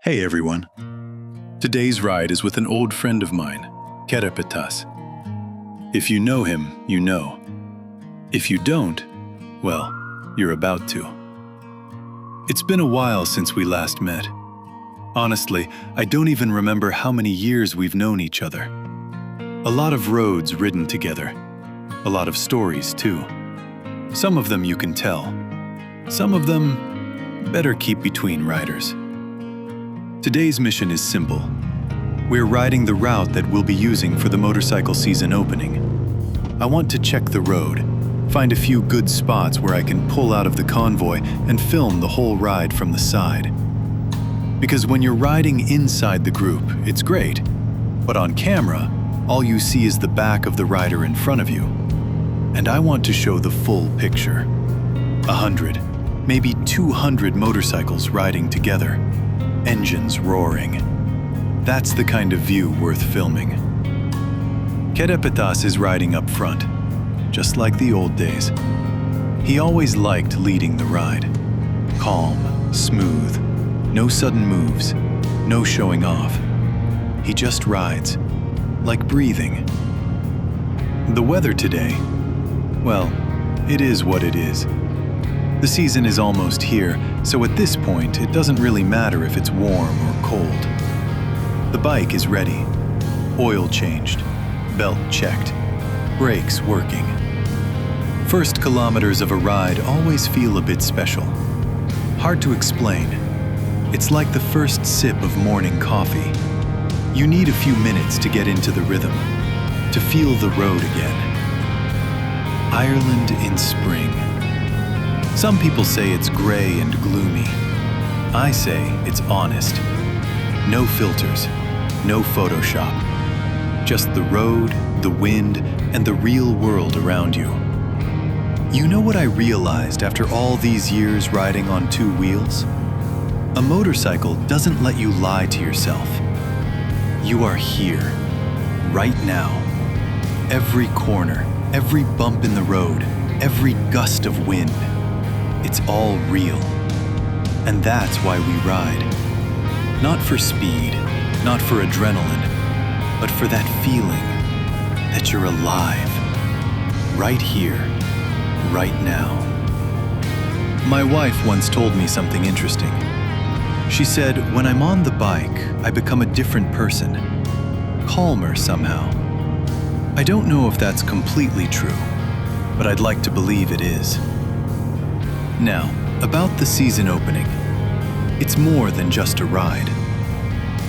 Hey everyone. Today's ride is with an old friend of mine, Kerepetas. If you know him, you know. If you don't, well, you're about to. It's been a while since we last met. Honestly, I don't even remember how many years we've known each other. A lot of roads ridden together. A lot of stories, too. Some of them you can tell. Some of them, better keep between riders. Today's mission is simple. We're riding the route that we'll be using for the motorcycle season opening. I want to check the road, find a few good spots where I can pull out of the convoy and film the whole ride from the side. Because when you're riding inside the group, it's great, but on camera, all you see is the back of the rider in front of you. And I want to show the full picture. 100, maybe 200 motorcycles riding together, engines roaring. That's the kind of view worth filming. Kerepetas is riding up front, just like the old days. He always liked leading the ride. Calm, smooth, no sudden moves, no showing off. He just rides, like breathing. The weather today, well, it is what it is. The season is almost here, so at this point, it doesn't really matter if it's warm or cold. The bike is ready, oil changed, belt checked, brakes working. First kilometers of a ride always feel a bit special. Hard to explain. It's like the first sip of morning coffee. You need a few minutes to get into the rhythm, to feel the road again. Ireland in spring. Some people say it's gray and gloomy. I say it's honest. No filters, no Photoshop. Just the road, the wind, and the real world around you. You know what I realized after all these years riding on two wheels? A motorcycle doesn't let you lie to yourself. You are here, right now. Every corner, every bump in the road, every gust of wind. It's all real. And that's why we ride. Not for speed, not for adrenaline, but for that feeling that you're alive. Right here, right now. My wife once told me something interesting. She said, when I'm on the bike, I become a different person. Calmer somehow. I don't know if that's completely true, but I'd like to believe it is. Now, about the season opening. It's more than just a ride.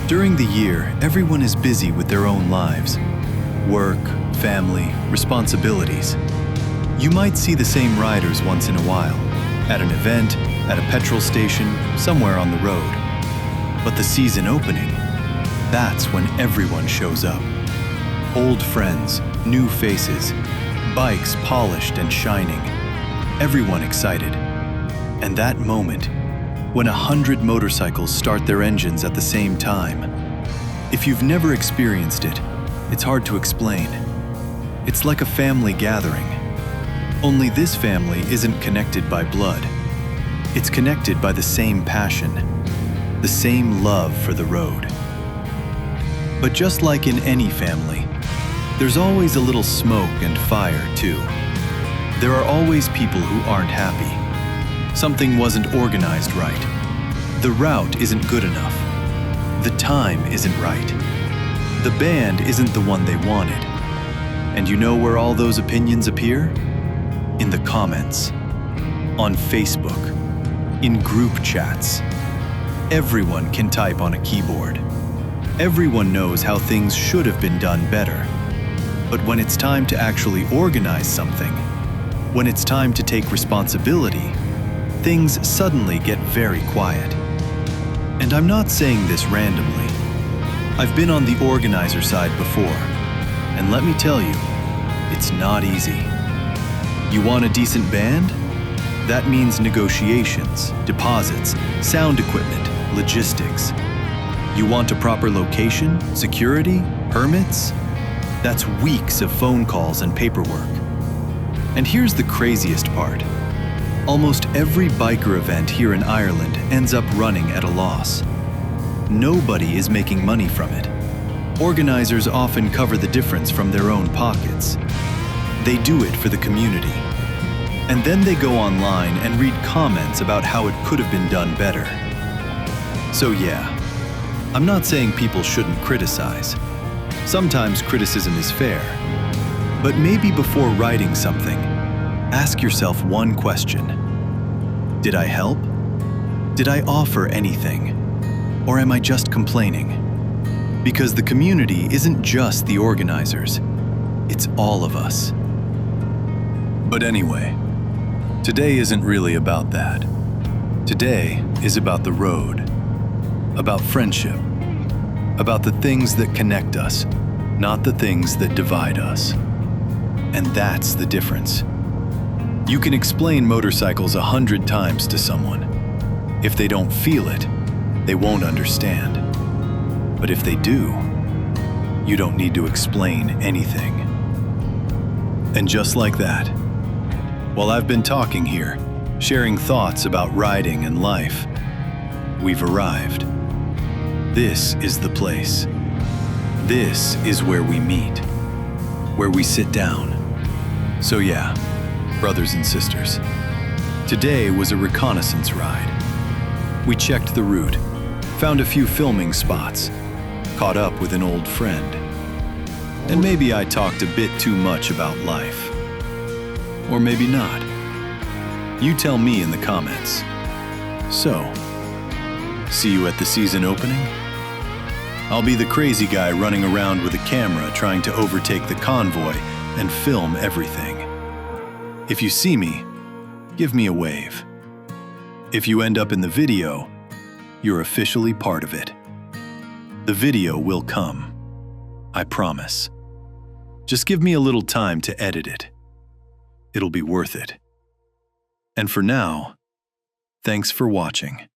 During the year, everyone is busy with their own lives. Work, family, responsibilities. You might see the same riders once in a while, at an event, at a petrol station, somewhere on the road. But the season opening, that's when everyone shows up. Old friends, new faces, bikes polished and shining, everyone excited. And that moment, when 100 motorcycles start their engines at the same time. If you've never experienced it, it's hard to explain. It's like a family gathering. Only this family isn't connected by blood. It's connected by the same passion, the same love for the road. But just like in any family, there's always a little smoke and fire too. There are always people who aren't happy. Something wasn't organized right. The route isn't good enough. The time isn't right. The band isn't the one they wanted. And you know where all those opinions appear? In the comments, on Facebook, in group chats. Everyone can type on a keyboard. Everyone knows how things should have been done better. But when it's time to actually organize something, when it's time to take responsibility, things suddenly get very quiet. And I'm not saying this randomly. I've been on the organizer side before, and let me tell you, it's not easy. You want a decent band? That means negotiations, deposits, sound equipment, logistics. You want a proper location, security, permits? That's weeks of phone calls and paperwork. And here's the craziest part. Almost every biker event here in Ireland ends up running at a loss. nobody is making money from it. Organizers often cover the difference from their own pockets. They do it for the community. And then they go online and read comments about how it could have been done better. So yeah, I'm not saying people shouldn't criticize. Sometimes criticism is fair. But maybe before writing something, ask yourself one question. Did I help? Did I offer anything? Or am I just complaining? Because the community isn't just the organizers, it's all of us. But anyway, today isn't really about that. Today is about the road, about friendship, about the things that connect us, not the things that divide us. And that's the difference. You can explain motorcycles 100 times to someone. If they don't feel it, they won't understand. But if they do, you don't need to explain anything. And just like that, while I've been talking here, sharing thoughts about riding and life, we've arrived. This is the place. This is where we meet, where we sit down. So yeah, brothers and sisters, today was a reconnaissance ride. We checked the route, found a few filming spots, caught up with an old friend. And maybe I talked a bit too much about life. Or maybe not. You tell me in the comments. So, see you at the season opening? I'll be the crazy guy running around with a camera trying to overtake the convoy and film everything. If you see me, give me a wave. If you end up in the video, you're officially part of it. The video will come. I promise. Just give me a little time to edit it. It'll be worth it. And for now, thanks for watching.